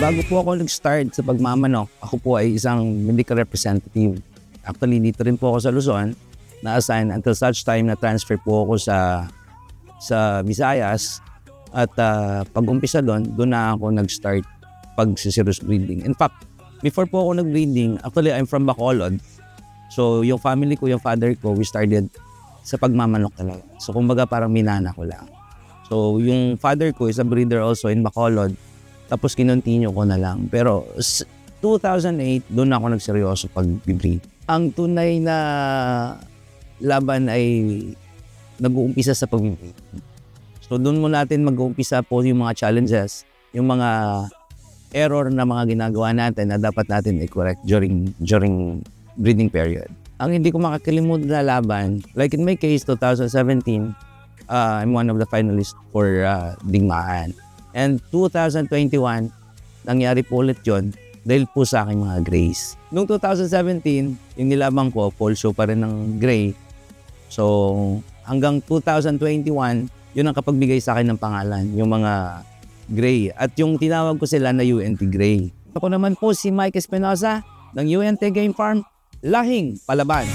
Bago po ako nag-start sa pagmamanok, ako po ay isang medical representative. Actually, dito rin po ako sa Luzon, na-assign until such time na transfer po ako sa Visayas. At pag-umpisa doon na ako nag-start pag-serious breeding. In fact, before po ako nag-breeding, actually I'm from Bacolod. So yung family ko, yung father ko, we started sa pagmamanok talaga. So kumbaga parang minana ko lang. So yung father ko is a breeder also in Bacolod. Tapos kinontinue ko na lang. Pero 2008, doon ako nagseryoso pag-breed. Ang tunay na laban ay nag-uumpisa sa pag-breed. So doon mo natin mag-uumpisa po yung mga challenges, yung mga error na mga ginagawa natin na dapat natin i-correct during breeding period. Ang hindi ko makakalimutan na laban, like in my case, 2017, I'm one of the finalists for Digmaan. And 2021, nangyari po ulit yun dahil po sa aking mga grays. Noong 2017, yung nilabang ko, full show pa rin ng gray. So hanggang 2021, yun ang kapagbigay sa akin ng pangalan, yung mga gray. At yung tinawag ko sila na UNT Gray. Ako naman po si Mike Espinosa ng UNT Game Farm, Lahing Palaban.